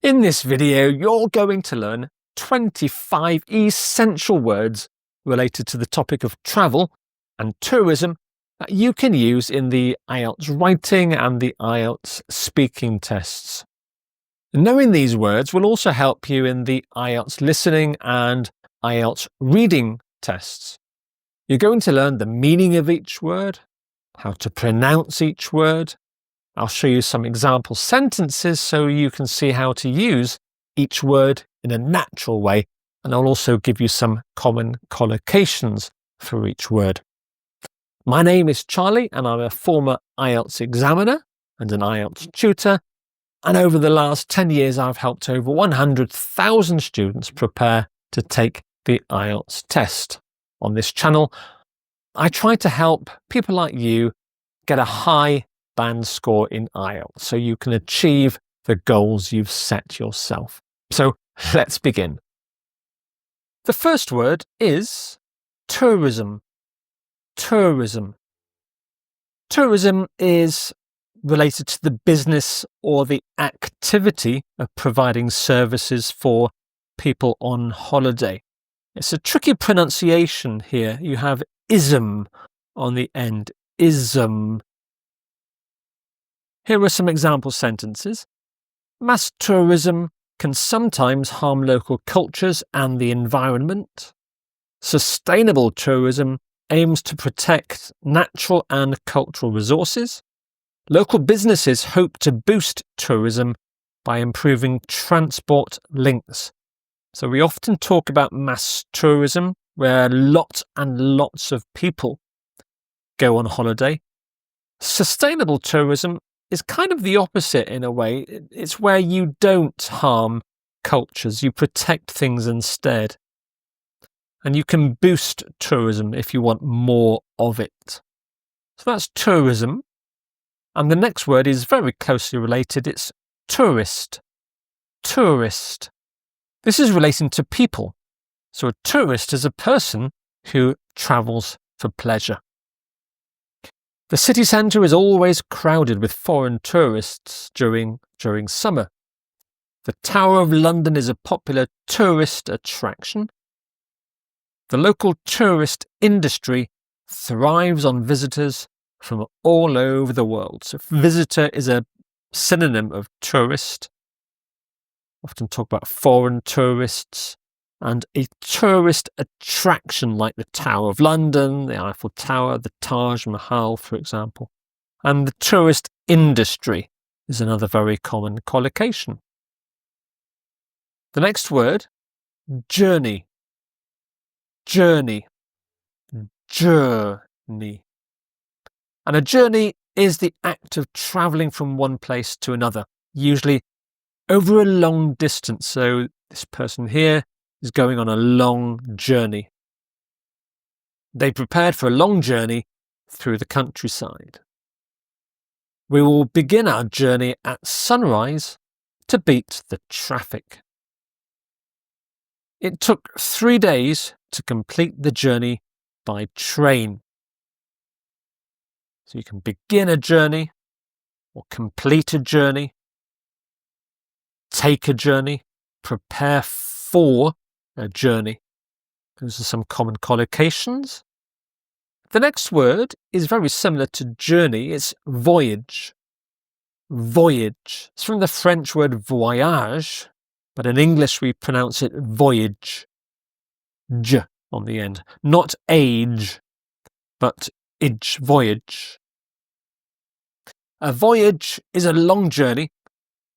In this video, you're going to learn 25 essential words related to the topic of travel and tourism that you can use in the IELTS writing and the IELTS speaking tests. Knowing these words will also help you in the IELTS listening and IELTS reading tests. You're going to learn the meaning of each word, how to pronounce each word. I'll show you some example sentences so you can see how to use each word in a natural way, and I'll also give you some common collocations for each word. My name is Charlie and I'm a former IELTS examiner and an IELTS tutor, and over the last 10 years I've helped over 100,000 students prepare to take the IELTS test. On this channel, I try to help people like you get a high band score in IELTS so you can achieve the goals you've set yourself. So let's begin. The first word is tourism. Tourism. Tourism is related to the business or the activity of providing services for people on holiday. It's a tricky pronunciation here. You have ism on the end. Ism. Here are some example sentences. Mass tourism can sometimes harm local cultures and the environment. Sustainable tourism aims to protect natural and cultural resources. Local businesses hope to boost tourism by improving transport links. So we often talk about mass tourism, where lots and lots of people go on holiday. Sustainable tourism is kind of the opposite in a way. It's where you don't harm cultures, you protect things instead. And you can boost tourism if you want more of it. So that's tourism. And the next word is very closely related. It's tourist. Tourist. This is relating to people. So a tourist is a person who travels for pleasure. The city centre is always crowded with foreign tourists during summer. The Tower of London is a popular tourist attraction. The local tourist industry thrives on visitors from all over the world. So visitor is a synonym of tourist. Often talk about foreign tourists. And a tourist attraction like the Tower of London, the Eiffel Tower, the Taj Mahal, for example. And the tourist industry is another very common collocation. The next word, journey. Journey. Journey. And a journey is the act of travelling from one place to another, usually over a long distance. So this person here is going on a long journey. They prepared for a long journey through the countryside. We will begin our journey at sunrise to beat the traffic. It took 3 days to complete the journey by train. So you can begin a journey or complete a journey, take a journey, prepare for a journey. Those are some common collocations. The next word is very similar to journey. It's voyage. Voyage. It's from the French word voyage, but in English we pronounce it voyage. J on the end. Not age, but age. Voyage. A voyage is a long journey,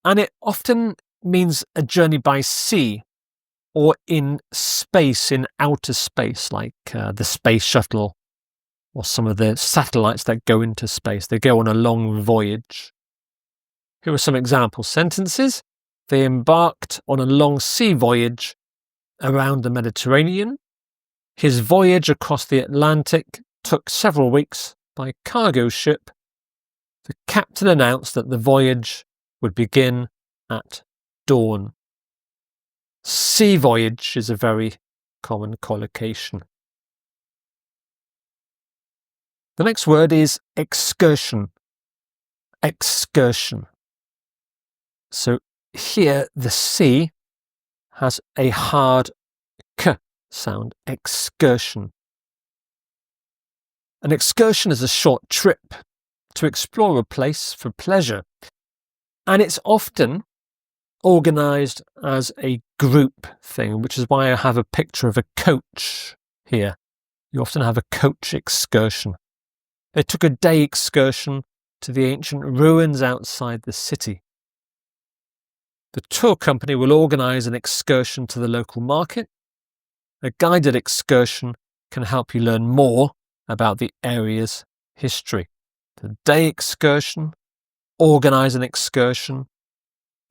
and it often means a journey by sea or in space, in outer space, like the space shuttle or some of the satellites that go into space. They go on a long voyage. Here are some example sentences. They embarked on a long sea voyage around the Mediterranean. His voyage across the Atlantic took several weeks by cargo ship. The captain announced that the voyage would begin at dawn. Sea voyage is a very common collocation. The next word is excursion. Excursion. So here the C has a hard K sound, excursion. An excursion is a short trip to explore a place for pleasure, and it's often organised as a group thing, which is why I have a picture of a coach here. You often have a coach excursion. They took a day excursion to the ancient ruins outside the city. The tour company will organise an excursion to the local market. A guided excursion can help you learn more about the area's history. The day excursion, organise an excursion,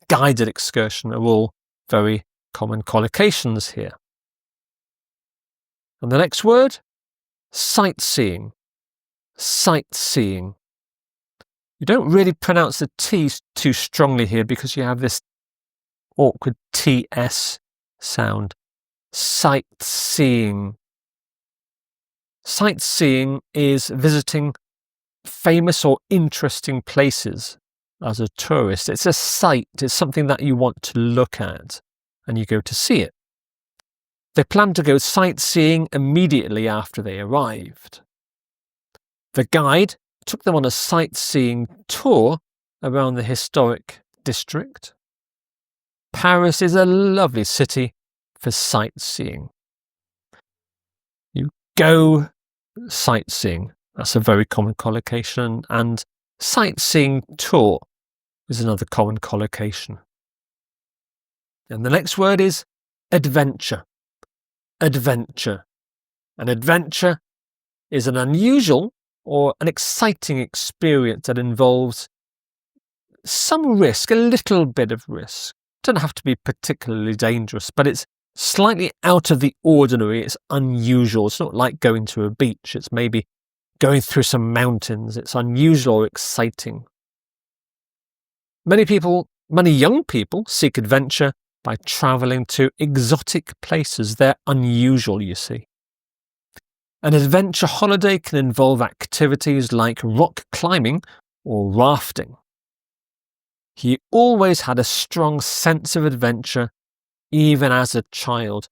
guided excursion are all very common collocations here. And the next word, sightseeing. Sightseeing. You don't really pronounce the T too strongly here because you have this awkward TS sound. Sightseeing. Sightseeing is visiting famous or interesting places as a tourist. It's a sight, it's something that you want to look at and you go to see it. They planned to go sightseeing immediately after they arrived. The guide took them on a sightseeing tour around the historic district. Paris is a lovely city for sightseeing. You go sightseeing. That's a very common collocation, and sightseeing tour is another common collocation. And the next word is adventure. Adventure. An adventure is an unusual or an exciting experience that involves some risk, a little bit of risk. It doesn't have to be particularly dangerous, but it's slightly out of the ordinary. It's unusual. It's not like going to a beach. It's maybe going through some mountains. It's unusual or exciting. Many young people seek adventure by travelling to exotic places. They're unusual, you see. An adventure holiday can involve activities like rock climbing or rafting. He always had a strong sense of adventure, even as a child.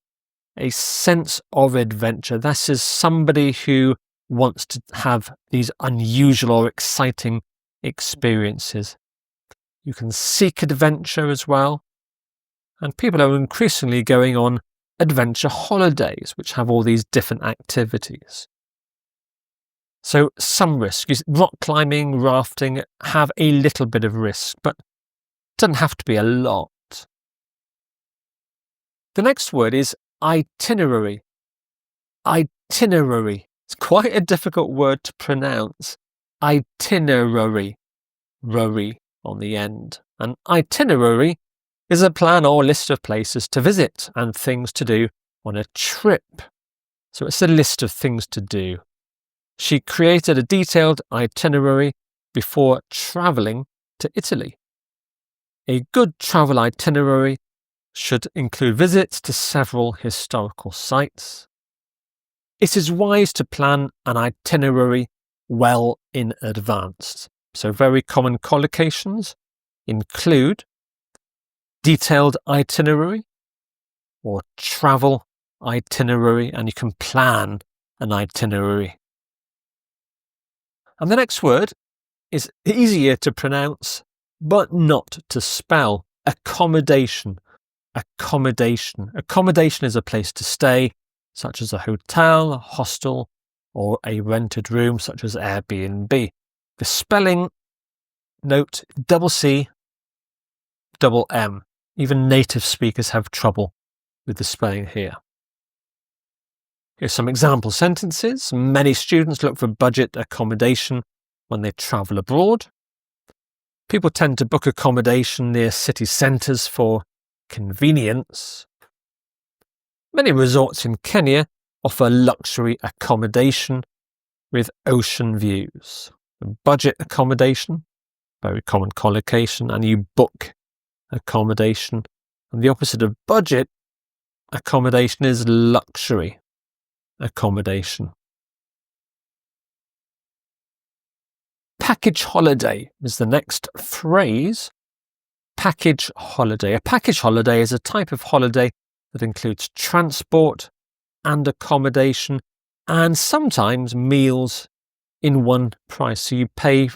A sense of adventure. This is somebody who wants to have these unusual or exciting experiences. You can seek adventure as well. And people are increasingly going on adventure holidays, which have all these different activities. So some risk. Rock climbing, rafting have a little bit of risk, but it doesn't have to be a lot. The next word is itinerary. Itinerary. It's quite a difficult word to pronounce. Itinerary. Rary on the end. An itinerary is a plan or list of places to visit and things to do on a trip. So it's a list of things to do. She created a detailed itinerary before travelling to Italy. A good travel itinerary should include visits to several historical sites. It is wise to plan an itinerary well in advance. So very common collocations include detailed itinerary or travel itinerary, and you can plan an itinerary. And the next word is easier to pronounce but not to spell. Accommodation. Accommodation. Accommodation is a place to stay, such as a hotel, a hostel, or a rented room, such as Airbnb. The spelling, note, double C, double M. Even native speakers have trouble with the spelling here. Here's some example sentences. Many students look for budget accommodation when they travel abroad. People tend to book accommodation near city centres for convenience. Many resorts in Kenya offer luxury accommodation with ocean views. Budget accommodation, very common collocation, and you book accommodation. And the opposite of budget accommodation is luxury accommodation. Package holiday is the next phrase. package holiday. A package holiday is a type of holiday that includes transport and accommodation and sometimes meals in one price. So you pay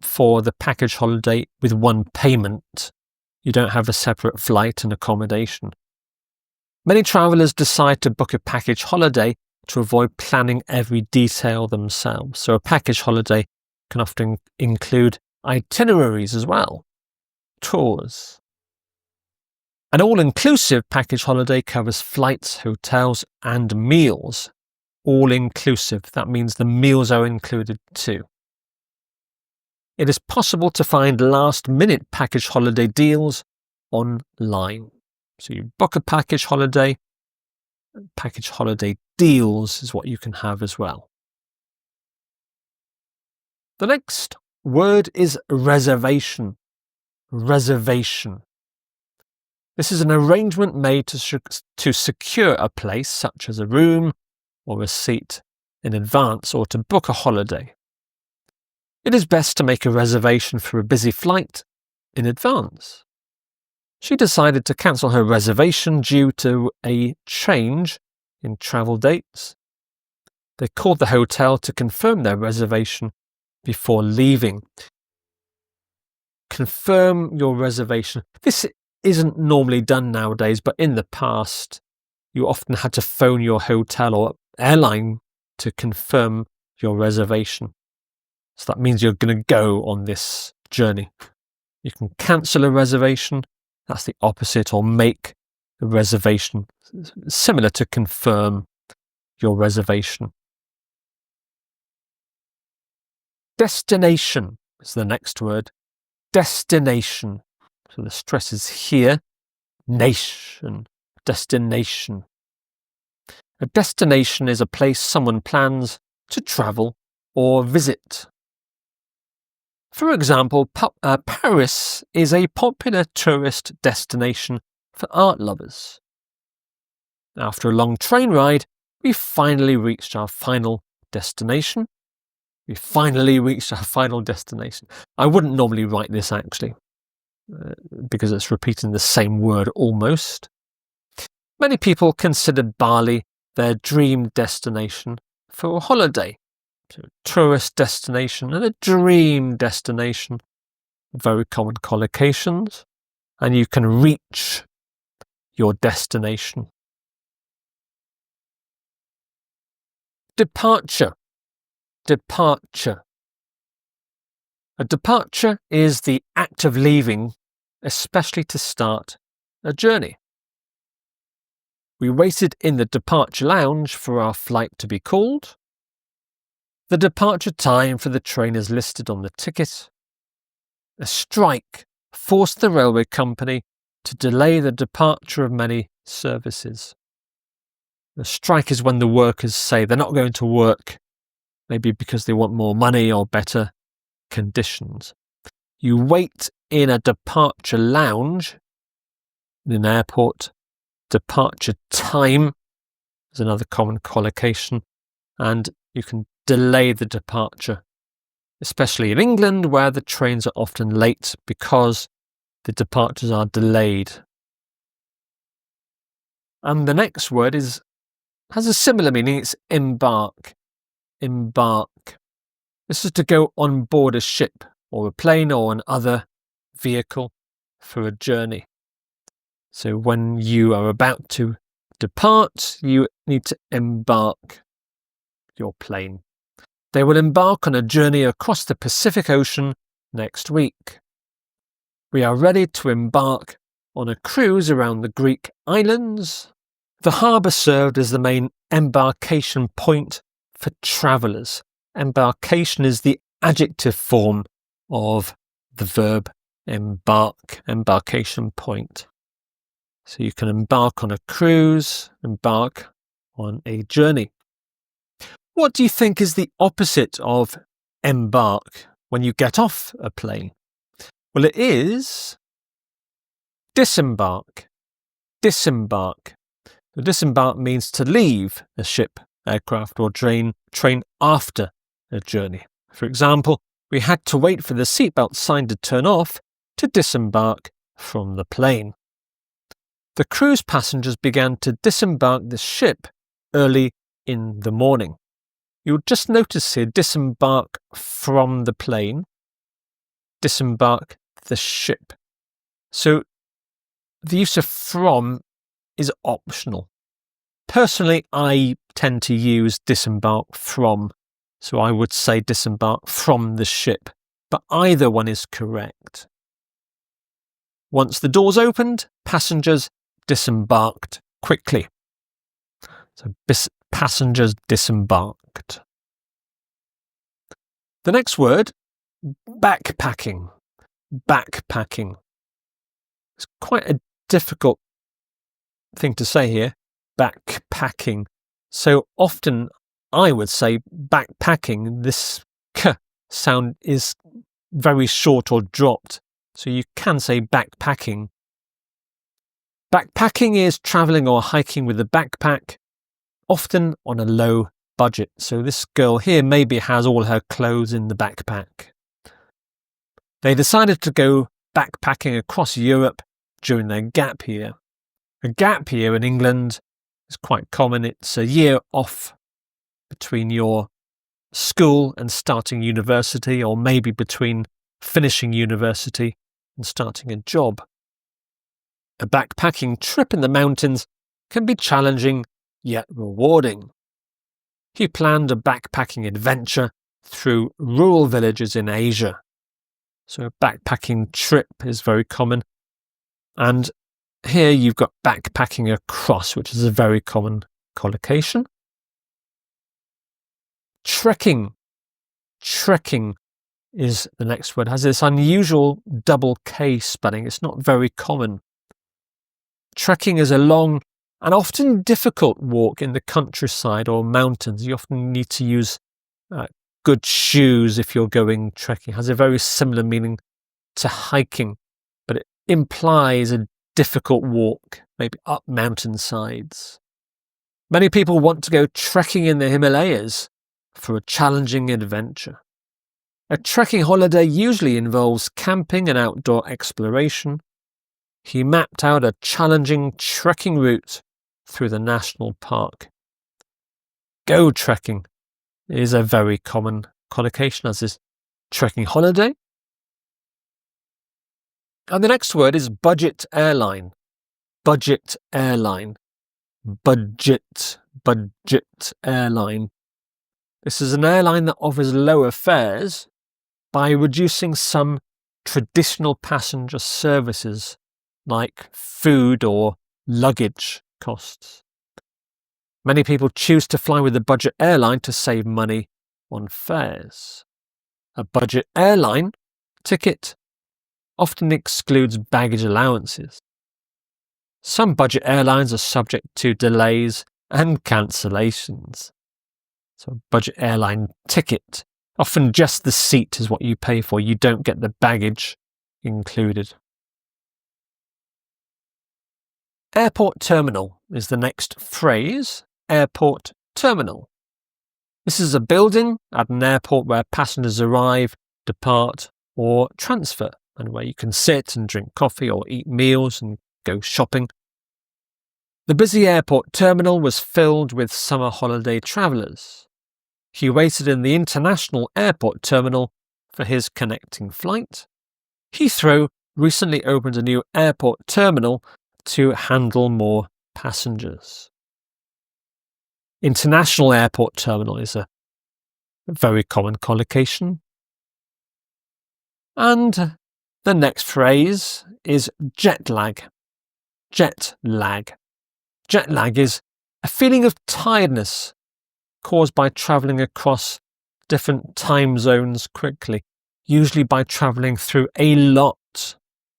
for the package holiday with one payment. You don't have a separate flight and accommodation. Many travellers decide to book a package holiday to avoid planning every detail themselves. So a package holiday can often include itineraries as well, tours. An all-inclusive package holiday covers flights, hotels and meals. All-inclusive, that means the meals are included too. It is possible to find last-minute package holiday deals online. So you book a package holiday deals is what you can have as well. The next word is reservation. Reservation. This is an arrangement made to secure a place, such as a room or a seat, in advance or to book a holiday. It is best to make a reservation for a busy flight in advance. She decided to cancel her reservation due to a change in travel dates. They called the hotel to confirm their reservation before leaving. Confirm your reservation. This isn't normally done nowadays, but in the past, you often had to phone your hotel or airline to confirm your reservation. So that means you're going to go on this journey. You can cancel a reservation. That's the opposite, or make a reservation, similar to confirm your reservation. Destination is the next word. Destination. So the stress is here. Nation. Destination. A destination is a place someone plans to travel or visit. For example, Paris is a popular tourist destination for art lovers. After a long train ride, we finally reached our final destination. I wouldn't normally write this actually, because it's repeating the same word almost. Many people consider Bali their dream destination for a holiday. So a tourist destination and a dream destination, very common collocations, and you can reach your destination. Departure. Departure. A departure is the act of leaving, especially to start a journey. We waited in the departure lounge for our flight to be called. The departure time for the train is listed on the ticket. A strike forced the railway company to delay the departure of many services. A strike is when the workers say they're not going to work, maybe because they want more money or better conditions. You wait in a departure lounge in an airport. Departure time is another common collocation, and you can delay the departure, especially in England where the trains are often late because the departures are delayed. And the next word has a similar meaning. It's embark. Embark. This is to go on board a ship or a plane or an other vehicle for a journey. So when you are about to depart, you need to embark your plane. They will embark on a journey across the Pacific Ocean next week. We are ready to embark on a cruise around the Greek islands. The harbour served as the main embarkation point for travellers. Embarkation is the adjective form of the verb embark, embarkation point. So you can embark on a cruise, embark on a journey. What do you think is the opposite of embark when you get off a plane? Well, it is disembark. Disembark. The disembark means to leave a ship, aircraft or train after a journey. For example, we had to wait for the seatbelt sign to turn off to disembark from the plane. The cruise passengers began to disembark the ship early in the morning. You'll just notice here, disembark from the plane, disembark the ship. So the use of from is optional. Personally, I tend to use disembark from, so I would say disembark from the ship, but either one is correct. Once the doors opened, passengers disembarked quickly. So passengers disembarked. The next word, backpacking. Backpacking. It's quite a difficult thing to say here, backpacking. So often I would say backpacking, this k sound is very short or dropped. So you can say backpacking. Backpacking is travelling or hiking with a backpack, often on a low budget. So this girl here maybe has all her clothes in the backpack. They decided to go backpacking across Europe during their gap year. A gap year in England is quite common. It's a year off between your school and starting university, or maybe between finishing university and starting a job. A backpacking trip in the mountains can be challenging yet rewarding. He planned a backpacking adventure through rural villages in Asia. So a backpacking trip is very common. And here you've got backpacking across, which is a very common collocation. Trekking. Trekking is the next word. It has this unusual double K spelling. It's not very common. Trekking is a long and often difficult walk in the countryside or mountains. You often need to use good shoes if you're going trekking. It has a very similar meaning to hiking, but it implies a difficult walk, maybe up mountainsides. Many people want to go trekking in the Himalayas for a challenging adventure. A trekking holiday usually involves camping and outdoor exploration. He mapped out a challenging trekking route through the national park. Go trekking is a very common collocation, as is trekking holiday. And the next word is budget airline. Budget airline. Budget airline. This is an airline that offers lower fares by reducing some traditional passenger services like food or luggage costs. Many people choose to fly with a budget airline to save money on fares. A budget airline ticket often excludes baggage allowances. Some budget airlines are subject to delays and cancellations. So a budget airline ticket, often just the seat is what you pay for. You don't get the baggage included. Airport terminal is the next phrase. Airport terminal. This is a building at an airport where passengers arrive, depart, or transfer, and where you can sit and drink coffee or eat meals and go shopping. The busy airport terminal was filled with summer holiday travellers. He waited in the international airport terminal for his connecting flight. Heathrow recently opened a new airport terminal to handle more passengers. International airport terminal is a very common collocation. And the next phrase is jet lag. Jet lag. Jet lag is a feeling of tiredness caused by travelling across different time zones quickly, usually by travelling through a lot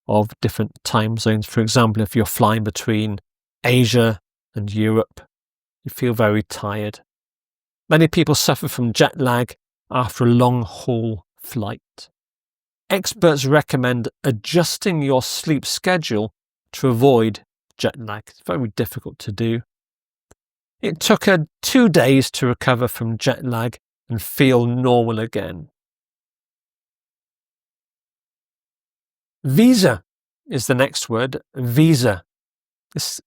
of different time zones. For example, if you're flying between Asia and Europe, you feel very tired. Many people suffer from jet lag after a long-haul flight. Experts recommend adjusting your sleep schedule to avoid jet lag. It's very difficult to do. It took her 2 days to recover from jet lag and feel normal again. Visa. is the next word, visa. This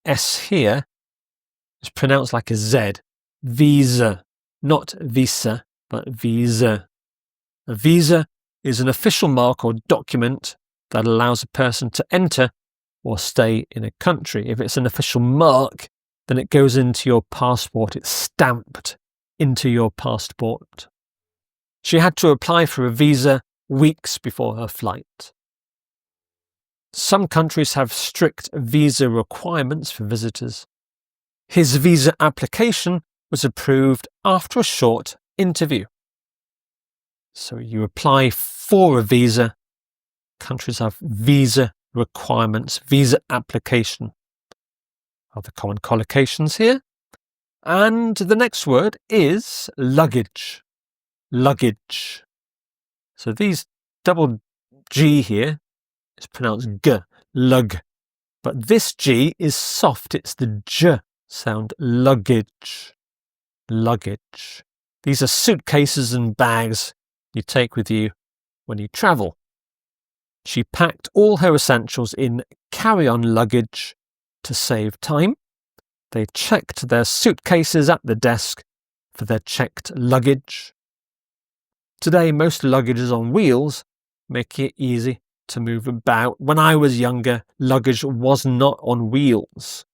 S here is pronounced like a Z. Visa, not visa, but visa. A visa is an official mark or document that allows a person to enter or stay in a country. If it's an official mark, then it goes into your passport. It's stamped into your passport. She had to apply for a visa weeks before her flight. Some countries have strict visa requirements for visitors. His visa application was approved after a short interview. So you apply for a visa. Countries have visa requirements, visa application. Other common collocations here. And the next word is luggage. Luggage. So these double G here is pronounced G, lug. But this G is soft. It's the J sound, luggage. Luggage. These are suitcases and bags you take with you when you travel. She packed all her essentials in carry-on luggage to save time. They checked their suitcases at the desk for their checked luggage. Today, most luggage is on wheels, making it easy to move about. When I was younger, luggage was not on wheels.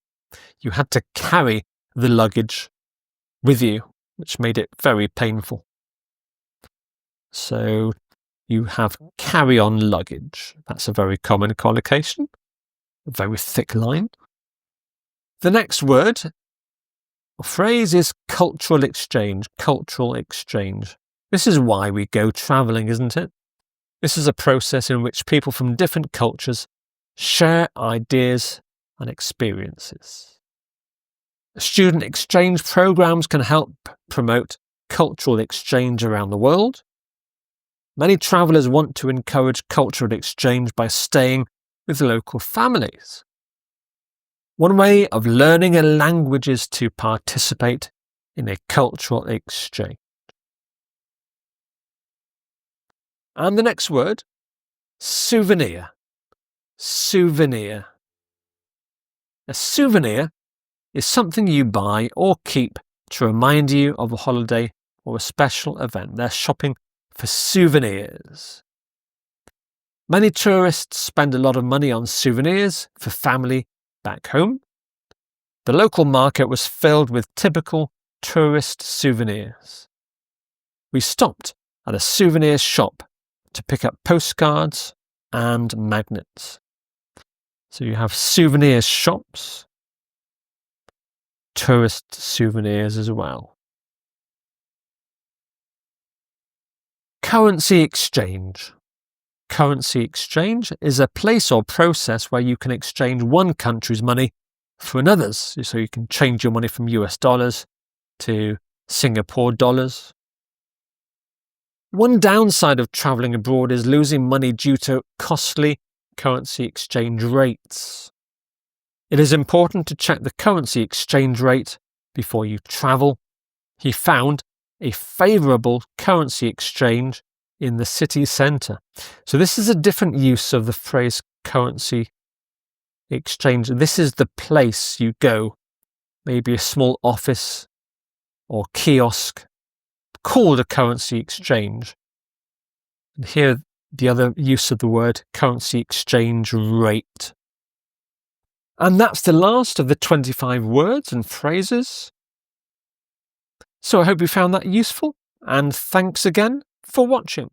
You had to carry the luggage with you, which made it very painful. So you have carry-on luggage. That's a very common collocation, a very thick line. The next word or phrase is cultural exchange. Cultural exchange. This is why we go travelling, isn't it? This is a process in which people from different cultures share ideas and experiences. Student exchange programs can help promote cultural exchange around the world. Many travellers want to encourage cultural exchange by staying with local families. One way of learning a language is to participate in a cultural exchange. And the next word, souvenir. Souvenir. A souvenir is something you buy or keep to remind you of a holiday or a special event. They're shopping for souvenirs. Many tourists spend a lot of money on souvenirs for family back home. The local market was filled with typical tourist souvenirs. We stopped at a souvenir shop to pick up postcards and magnets. So you have souvenir shops, tourist souvenirs as well. Currency exchange. Currency exchange is a place or process where you can exchange one country's money for another's. So you can change your money from US dollars to Singapore dollars. One downside of travelling abroad is losing money due to costly currency exchange rates. It is important to check the currency exchange rate before you travel. He found a favourable currency exchange in the city centre. So this is a different use of the phrase currency exchange. This is the place you go, maybe a small office or kiosk called a currency exchange. And here the other use of the word currency exchange rate. And that's the last of the 25 words and phrases. So I hope you found that useful, and thanks again for watching.